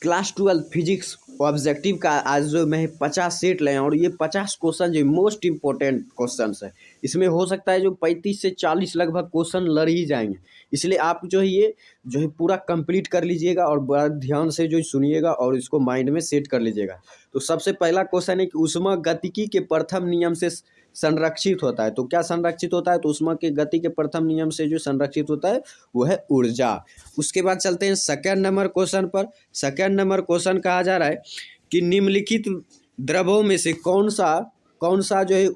Class 12 physics objective का आज जो मैं 50 सेट लाया और ये 50 क्वेश्चन जो मोस्ट इम्पोर्टेंट क्वेश्चन है। इसमें हो सकता है जो 35 से 40 लगभग क्वेश्चन लड़ ही जाएंगे, इसलिए आप जो है ये जो है पूरा कंप्लीट कर लीजिएगा और बड़ा ध्यान से जो सुनिएगा और इसको माइंड में सेट कर लीजिएगा। तो सबसे पहला क्वेश्चन है कि ऊष्मागतिकी के प्रथम नियम से संरक्षित होता है। तो क्या संरक्षित होता है? तो ऊष्मा के गति के प्रथम नियम से जो संरक्षित होता है वो है ऊर्जा। उसके बाद चलते हैं सेकेंड नंबर क्वेश्चन पर। सेकेंड नंबर क्वेश्चन कहा जा रहा है कि निम्नलिखित द्रवों में से कौन सा जो है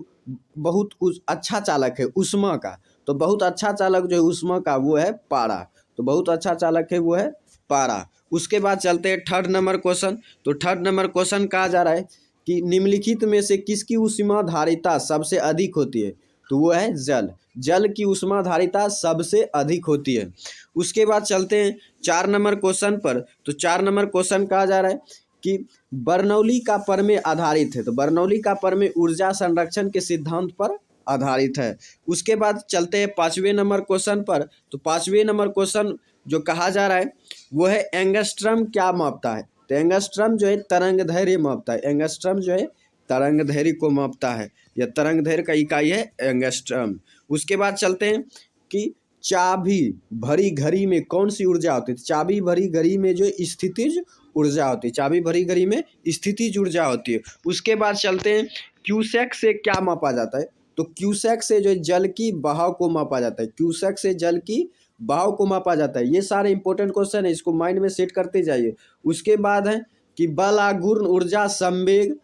बहुत अच्छा चालक है ऊष्मा का? तो बहुत अच्छा चालक जो है ऊष्मा का वो है पारा। तो बहुत अच्छा चालक है वो है पारा। उसके बाद चलते हैं थर्ड नंबर क्वेश्चन। तो थर्ड नंबर क्वेश्चन कहा जा रहा है कि निम्नलिखित में से किसकी ऊष्माधारिता सबसे अधिक होती है? तो वो है जल। जल की ऊष्माधारिता सबसे अधिक होती है। उसके बाद चलते हैं 4 नंबर क्वेश्चन पर। तो 4 नंबर क्वेश्चन कहा जा रहा है कि बर्नौली का प्रमेय आधारित है। तो बर्नौली का प्रमेय ऊर्जा संरक्षण के सिद्धांत पर आधारित है। उसके बाद चलते हैं 5वें नंबर क्वेश्चन पर। तो 5वें नंबर क्वेश्चन जो कहा जा रहा है वो है एंगस्ट्रम क्या मापता है? तो एंगस्ट्रम जो है तरंग दैर्घ्य मापता है। एंगस्ट्रम जो है तरंग दैर्घ्य को मापता है, या तरंग दैर्घ्य का इकाई है एंगस्ट्रम। उसके बाद चलते हैं कि चाबी भरी घड़ी में कौन सी ऊर्जा होती है? चाबी भरी घड़ी में जो स्थितिज ऊर्जा होती है। चाबी भरी घड़ी में स्थितिज ऊर्जा होती है। उसके बाद चलते हैं क्यूसेक से क्या मापा जाता है? तो क्यूसेक से जो जल की बहाव को मापा जाता है। क्यूसेक से जल की बहाव को मापा जाता है। ये सारे इंपॉर्टेंट क्वेश्चन है, इसको माइंड में सेट करते जाइए। उसके बाद है कि बल आघूर्ण ऊर्जा संवेग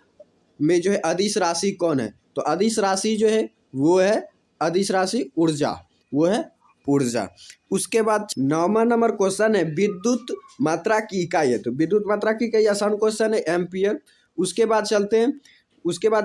में जो है अदिश राशि कौन है? तो अदिश राशि जो है वो है अदिश राशि ऊर्जा, वो है ऊर्जा। उसके बाद 9वां नंबर क्वेश्चन है विद्युत मात्रा की इकाई है। तो विद्युत मात्रा की इकाई आसान क्वेश्चन है एम्पियर। उसके बाद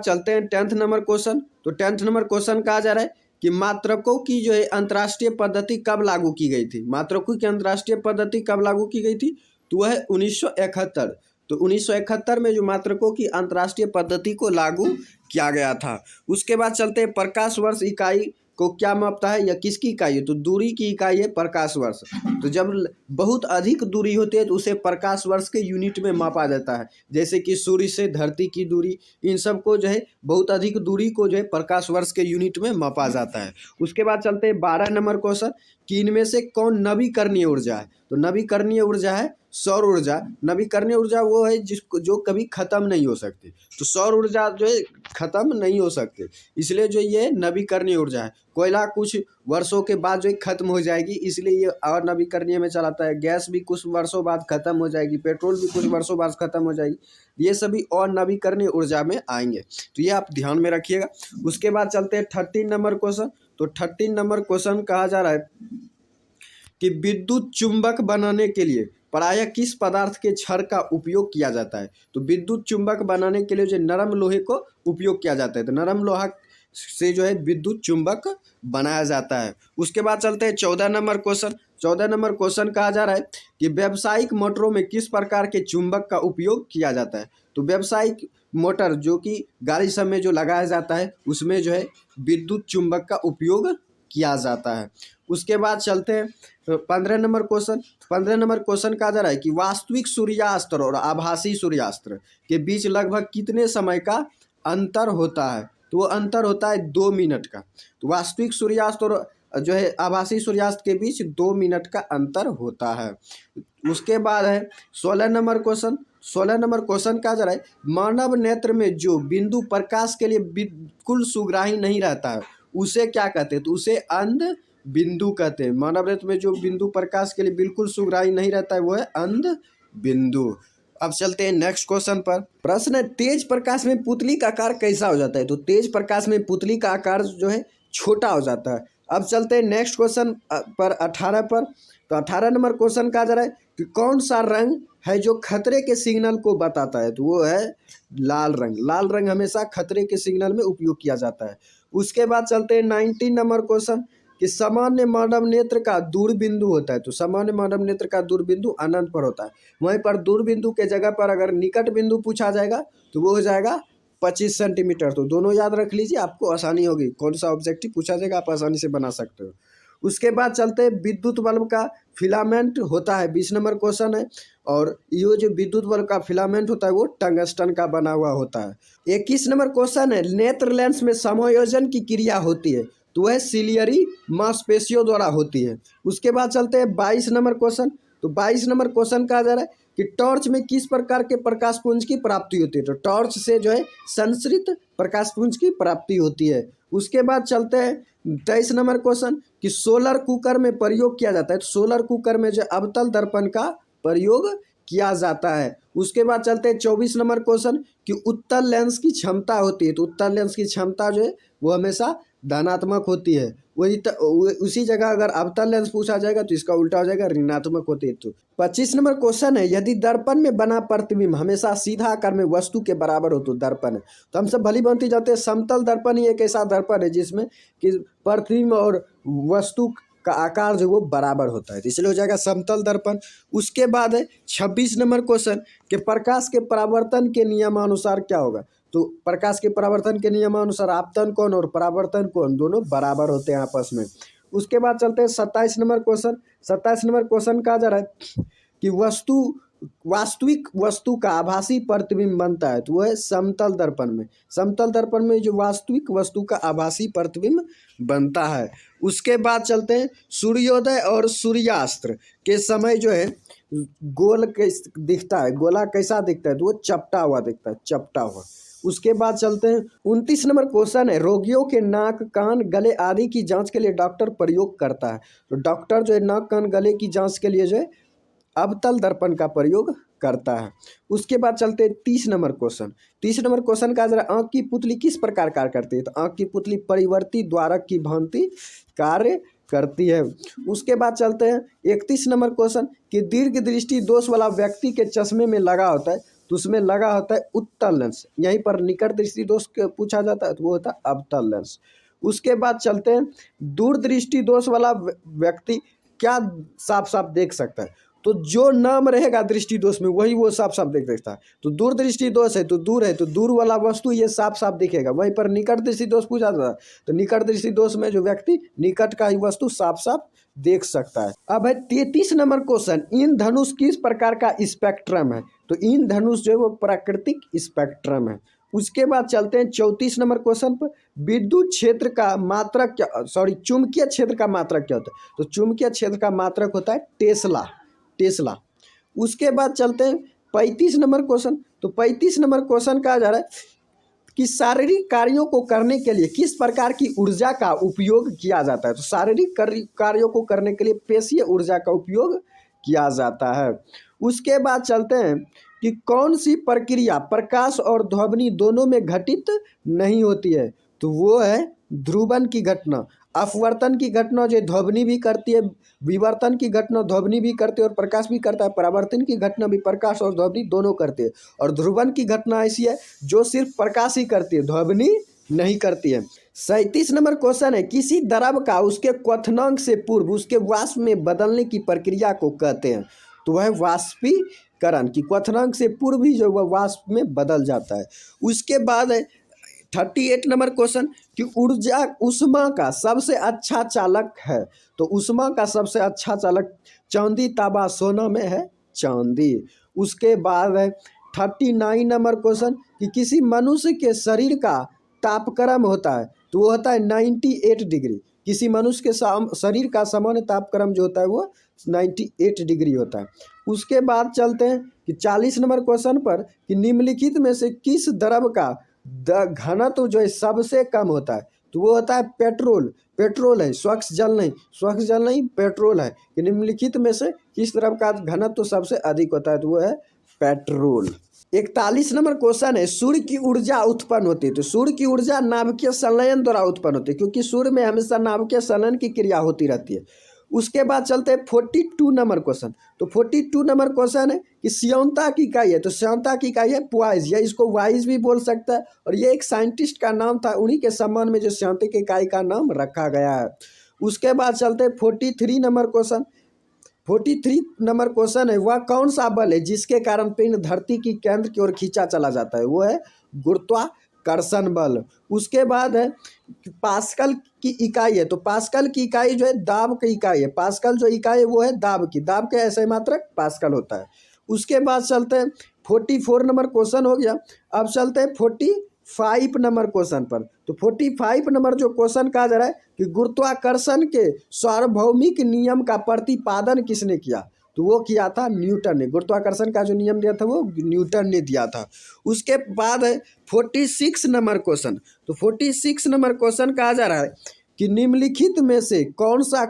चलते हैं 10th नंबर क्वेश्चन। तो 10th नंबर क्वेश्चन कहा जा रहा है कि मात्रकों की जो है अंतर्राष्ट्रीय पद्धति कब लागू की गई थी? मात्रकों की अंतर्राष्ट्रीय पद्धति कब लागू की गई थी? तो वह है 1971। तो 1971 में जो मात्रकों की अंतर्राष्ट्रीय पद्धति को लागू किया गया था। उसके बाद चलते हैं प्रकाश वर्ष इकाई को क्या मापता है या किसकी इकाई है? तो दूरी की इकाई है प्रकाश वर्ष। तो जब बहुत अधिक दूरी होती है तो उसे प्रकाश वर्ष के यूनिट में मापा जाता है। जैसे कि सूर्य से धरती की दूरी, इन सब को जो है बहुत अधिक दूरी को जो है प्रकाश वर्ष के यूनिट में मापा जाता है। उसके बाद चलते हैं 12 नंबर क्वेश्चन कि इनमें से कौन नवीकरणीय ऊर्जा है? तो नवीकरणीय ऊर्जा है सौर ऊर्जा। नवीकरणीय ऊर्जा वो है जो कभी खत्म नहीं हो सकती। तो सौर ऊर्जा जो है खत्म नहीं हो सकती, इसलिए जो ये नवीकरणीय ऊर्जा है। कोयला कुछ वर्षों के बाद जो है खत्म हो जाएगी, इसलिए ये और नवीकरणीय में चलाता है। गैस भी कुछ वर्षों बाद खत्म हो जाएगी, पेट्रोल भी कुछ वर्षों बाद खत्म हो जाएगी। ये सभी और नवीकरणीय ऊर्जा में आएंगे, तो ये आप ध्यान में रखिएगा। उसके बाद चलते हैं 13 नंबर क्वेश्चन। तो 13 नंबर क्वेश्चन कहा जा रहा है कि विद्युत चुंबक बनाने के लिए प्रायः किस पदार्थ के छड़ का उपयोग किया जाता है? तो विद्युत चुंबक बनाने के लिए जो नरम लोहे को उपयोग किया जाता है। तो नरम लोहा से जो है विद्युत चुंबक बनाया जाता है। उसके बाद चलते हैं 14 नंबर क्वेश्चन। 14 नंबर क्वेश्चन कहा जा रहा है कि व्यावसायिक मोटरों में किस प्रकार के चुंबक का उपयोग किया जाता है? तो व्यावसायिक मोटर जो कि गाड़ी सब में जो लगाया जाता है उसमें जो है विद्युत चुंबक का उपयोग किया जाता है। उसके बाद चलते हैं 15 नंबर क्वेश्चन। 15 नंबर क्वेश्चन कहा जा रहा है कि वास्तविक सूर्यास्त और आभासी सूर्यास्त के बीच लगभग कितने समय का अंतर होता है? तो वो अंतर होता है 2 मिनट का। तो वास्तविक सूर्यास्त और जो है आभासी सूर्यास्त के बीच 2 मिनट का अंतर होता है। उसके बाद है 16 नंबर क्वेश्चन। 16 नंबर क्वेश्चन कहा जा रहा है मानव नेत्र में जो बिंदु प्रकाश के लिए बिल्कुल सुग्राही नहीं रहता है उसे क्या कहते हैं? तो उसे अंध बिंदु कहते हैं। मानव नेत्र में जो बिंदु प्रकाश के लिए बिल्कुल सुग्राही नहीं रहता है वो है अंध बिंदु। अब चलते हैं नेक्स्ट क्वेश्चन पर। प्रश्न है तेज प्रकाश में पुतली का आकार कैसा हो जाता है? तो तेज प्रकाश में पुतली का आकार जो है छोटा हो जाता है। अब चलते हैं नेक्स्ट क्वेश्चन पर 18 पर। तो 18 नंबर क्वेश्चन कहा जा रहा है कि कौन सा रंग है जो खतरे के सिग्नल को बताता है? तो वो है लाल रंग। लाल रंग हमेशा खतरे के सिग्नल में उपयोग किया जाता है। उसके बाद चलते हैं 19 नंबर क्वेश्चन कि सामान्य मानव नेत्र का दूरबिंदु होता है। तो सामान्य मानव नेत्र का दूरबिंदु अनंत पर होता है। वहीं पर दूरबिंदु के जगह पर अगर निकट बिंदु पूछा जाएगा तो वो हो जाएगा 25 सेंटीमीटर। तो दोनों याद रख लीजिए, आपको आसानी होगी। कौन सा ऑब्जेक्टिव पूछा जाएगा आप आसानी से बना सकते हो। उसके बाद चलते हैं विद्युत बल्ब का फिलामेंट होता है, 20 नंबर क्वेश्चन है। और ये जो विद्युत बल्ब का फिलामेंट होता है वो टंगस्टन का बना हुआ होता है। 21 नंबर क्वेश्चन है, नेत्र लेंस में समायोजन की क्रिया होती है, तो वह सिलियरी मांसपेशियों द्वारा होती है। उसके बाद चलते हैं 22 नंबर क्वेश्चन। तो 22 नंबर क्वेश्चन कहा जा रहा है कि टॉर्च में किस प्रकार के प्रकाश पुंज की प्राप्ति होती है, तो टॉर्च से जो है संश्रित प्रकाश पुंज की प्राप्ति होती है। उसके बाद चलते हैं 23 नंबर क्वेश्चन कि सोलर कुकर में प्रयोग किया जाता है, तो सोलर कुकर में जो अवतल दर्पण का प्रयोग किया जाता है। उसके बाद चलते हैं 24 नंबर क्वेश्चन कि उत्तल लेंस की क्षमता होती है, तो उत्तल लेंस की क्षमता जो है वो हमेशा धनात्मक होती है। उसी जगह अगर अवतल लेंस पूछा जाएगा तो इसका उल्टा हो जाएगा, ऋणात्मक होती है। तो 25 नंबर क्वेश्चन है, यदि दर्पण में बना प्रतिबिंब हमेशा सीधा आकार में वस्तु के बराबर हो तो दर्पण है। तो हम सब भली भांति जानते हैं समतल दर्पण ही एक ऐसा दर्पण है जिसमें कि प्रतिबिंब और वस्तु का आकार जो वो बराबर होता है, तो इसलिए हो जाएगा समतल दर्पण। उसके बाद है 26 नंबर क्वेश्चन कि प्रकाश के परावर्तन के नियमानुसार क्या होगा, तो प्रकाश के परावर्तन के नियमानुसार आपतन कोण और परावर्तन कोण दोनों बराबर होते हैं आपस में। उसके बाद चलते हैं 27 नंबर क्वेश्चन। 27 नंबर क्वेश्चन कहा जा रहा है कि वास्तविक वस्तु का आभासी प्रतिबिंब बनता है, तो वह है समतल दर्पण में। समतल दर्पण में जो वास्तविक वस्तु का आभासी प्रतिबिंब बनता है। उसके बाद चलते हैं सूर्योदय और सूर्यास्त के समय जो है गोल दिखता है, गोला कैसा दिखता है, तो वो चपटा हुआ दिखता है, चपटा हुआ। उसके बाद चलते हैं 29 नंबर क्वेश्चन है, रोगियों के नाक कान गले आदि की जांच के लिए डॉक्टर प्रयोग करता है, तो डॉक्टर जो है नाक कान गले की जांच के लिए जो है अवतल दर्पण का प्रयोग करता है। उसके बाद चलते हैं 30 नंबर क्वेश्चन। 30 नंबर क्वेश्चन का जरा आँख की पुतली किस प्रकार कार्य करती है, तो आँख की पुतली परिवर्ती द्वारक की भांति कार्य करती है। उसके बाद चलते हैं 31 नंबर क्वेश्चन कि दीर्घ दृष्टि दोष वाला व्यक्ति के चश्मे में लगा होता है, तो उसमें लगा होता है उत्तल लेंस। यहीं पर निकट दृष्टि दोष पूछा जाता है तो वो होता है अवतल लेंस। उसके बाद चलते हैं दूरदृष्टि दोष वाला व्यक्ति क्या साफ साफ देख सकता है, तो जो नाम रहेगा दृष्टि दोष में वही वो साफ साफ देख सकता है। तो दूर दृष्टि दोष है तो दूर वाला वस्तु ये साफ साफ दिखेगा। वहीं पर निकट दृष्टि दोष पूछा जाता है तो निकट दृष्टि दोष में जो व्यक्ति निकट का ही वस्तु साफ साफ देख सकता है। अब है 33 नंबर क्वेश्चन, इंद्रधनुष किस प्रकार का स्पेक्ट्रम है, तो इंद्रधनुष जो है वो प्राकृतिक स्पेक्ट्रम है। उसके बाद चलते हैं 34 नंबर क्वेश्चन पर, विद्युत क्षेत्र का मात्रक क्या, चुंबकीय क्षेत्र का मात्रक क्या होता है, तो चुंबकीय क्षेत्र का मात्रक होता है टेस्ला। उसके बाद चलते हैं 35 नंबर क्वेश्चन। तो 35 नंबर क्वेश्चन कहा जा रहा है कि शारीरिक कार्यों को करने के लिए किस प्रकार की ऊर्जा का उपयोग किया जाता है, तो शारीरिक कार्यों को करने के लिए पेशीय ऊर्जा का उपयोग किया जाता है। उसके बाद चलते हैं कि कौन सी प्रक्रिया प्रकाश और ध्वनि दोनों में घटित नहीं होती है, तो वो है ध्रुवन की घटना। अपवर्तन की घटना जो ध्वनि भी करती है, विवर्तन की घटना ध्वनि भी करती है और प्रकाश भी करता है, परावर्तन की घटना भी प्रकाश और ध्वनि दोनों करती है। और ध्रुवन की घटना ऐसी है जो सिर्फ प्रकाश ही करती है, ध्वनि नहीं करती है। 37 नंबर क्वेश्चन है, किसी द्रव का उसके क्वथनांक से पूर्व उसके वाष्प में बदलने की प्रक्रिया को कहते हैं, तो वह वाष्पीकरण की क्वथनांक से पूर्व ही जो वह वाष्प में बदल जाता है। उसके बाद है 38 नंबर क्वेश्चन कि ऊर्जा ऊष्मा का सबसे अच्छा चालक है, तो ऊष्मा का सबसे अच्छा चालक चांदी तांबा सोना में है चांदी। उसके बाद है 39 नंबर क्वेश्चन कि किसी मनुष्य के शरीर का तापक्रम होता है, तो वो होता है 98 डिग्री। किसी मनुष्य के शरीर का सामान्य तापक्रम जो होता है वो 98 डिग्री होता है। उसके बाद चलते हैं कि 40 नंबर क्वेश्चन पर कि निम्नलिखित में से किस द्रव का घनत्व जो है सबसे कम होता है, तो वो होता है पेट्रोल है, स्वच्छ जल नहीं पेट्रोल है। कि निम्नलिखित में से किस द्रव का घनत्व सबसे अधिक होता है, तो वो है पेट्रोल। 41 नंबर क्वेश्चन है, सूर्य की ऊर्जा उत्पन्न होती है, तो सूर्य की ऊर्जा नाभिकीय संलयन द्वारा उत्पन्न होती है, क्योंकि सूर्य में हमेशा नाभिकीय संलयन की क्रिया होती रहती है। उसके बाद चलते हैं 42 नंबर क्वेश्चन। तो 42 नंबर क्वेश्चन है कि श्यानता की इकाई है, तो श्यानता की इकाई है प्वाइज, या इसको वाइज भी बोल सकता है। और ये एक साइंटिस्ट का नाम था, उन्हीं के सम्मान में जो श्यानता की इकाई का नाम रखा गया है। उसके बाद चलते हैं 43 नंबर क्वेश्चन। 43 नंबर क्वेश्चन है, वह कौन सा बल है जिसके कारण पिंड धरती की केंद्र की ओर खींचा चला जाता है, वो है गुरुत्वाकर्षण कर्षण बल। उसके बाद है पास्कल की इकाई है, तो पास्कल की इकाई जो है दाब की इकाई है। पास्कल जो इकाई है वो है दाब की, दाब के ऐसे मात्रक पास्कल होता है। उसके बाद चलते हैं 44 नंबर क्वेश्चन हो गया। अब चलते हैं 45 नंबर क्वेश्चन पर। तो 45 नंबर जो क्वेश्चन कहा जा रहा है कि गुरुत्वाकर्षण के सार्वभौमिक नियम का प्रतिपादन किसने किया, तो वो किया था न्यूटन ने। गुरुत्वाकर्षण का जो नियम दिया था वो न्यूटन ने दिया था। उसके बाद है 46 नंबर क्वेश्चन। तो 46 नंबर क्वेश्चन कहा जा रहा है कि निम्नलिखित में से कौन सा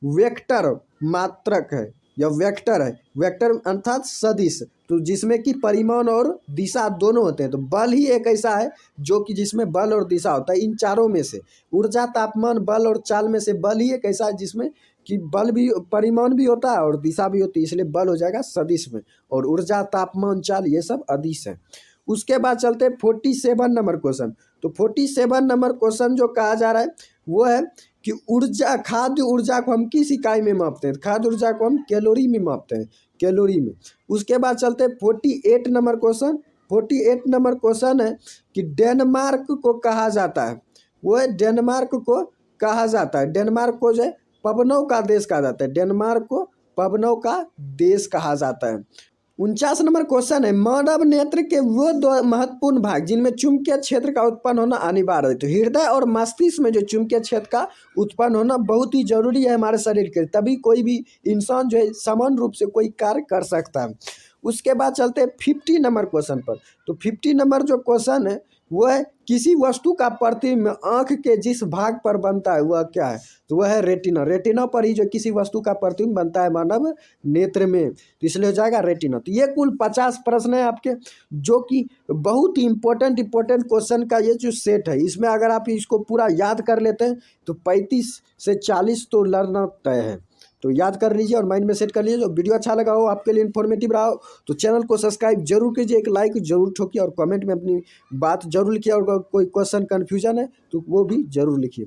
वेक्टर मात्रक है या वेक्टर है। वेक्टर अर्थात सदिश, तो जिसमें कि परिमाण और दिशा दोनों होते हैं। तो बल ही एक ऐसा है जो कि जिसमें बल और दिशा होता है। इन चारों में से ऊर्जा, तापमान, बल और चाल में से बल ही एक ऐसा है जिसमें कि बल भी, परिमाण भी होता है और दिशा भी होती है, इसलिए बल हो जाएगा सदिश में, और ऊर्जा, तापमान, चाल ये सब अदिश है। उसके बाद चलते हैं 47 नंबर क्वेश्चन। तो 47 नंबर क्वेश्चन जो कहा जा रहा है वो है कि ऊर्जा, खाद्य ऊर्जा को हम किस इकाई में मापते हैं। खाद्य ऊर्जा को हम कैलोरी में मापते हैं, कैलोरी में। उसके बाद चलते हैं 48 नंबर क्वेश्चन। 48 नंबर क्वेश्चन है कि डेनमार्क को कहा जाता है, वो है डेनमार्क को कहा जाता है, डेनमार्क को जो है पवनों का देश कहा जाता है, डेनमार्क को पवनों का देश कहा जाता है। 49 नंबर क्वेश्चन है मानव नेत्र के वो दो महत्वपूर्ण भाग जिनमें चुंबकीय क्षेत्र का उत्पन्न होना अनिवार्य है। तो हृदय और मस्तिष्क में जो चुंबकीय क्षेत्र का उत्पन्न होना बहुत ही जरूरी है हमारे शरीर के, तभी कोई भी इंसान जो है समान रूप से कोई कार्य कर सकता है। उसके बाद चलते हैं 50 नंबर क्वेश्चन पर। तो 50 नंबर जो क्वेश्चन है वो है किसी वस्तु का प्रतिबिंब आँख के जिस भाग पर बनता है वह क्या है, तो वह है रेटिना। रेटिना पर ही जो किसी वस्तु का प्रतिबिंब बनता है मानव नेत्र में, तो इसलिए हो जाएगा रेटिना। तो ये कुल 50 प्रश्न है आपके, जो कि बहुत ही इंपॉर्टेंट क्वेश्चन का ये जो सेट है, इसमें अगर आप इसको पूरा याद कर लेते हैं तो 35 से 40 तो लर्न तय है। तो याद कर लीजिए और माइंड में सेट कर लीजिए। जो वीडियो अच्छा लगा हो, आपके लिए इन्फॉर्मेटिव रहा हो, तो चैनल को सब्सक्राइब जरूर कीजिए, एक लाइक जरूर ठोकिए और कमेंट में अपनी बात जरूर लिखिए, और कोई क्वेश्चन कन्फ्यूजन है तो वो भी जरूर लिखिए।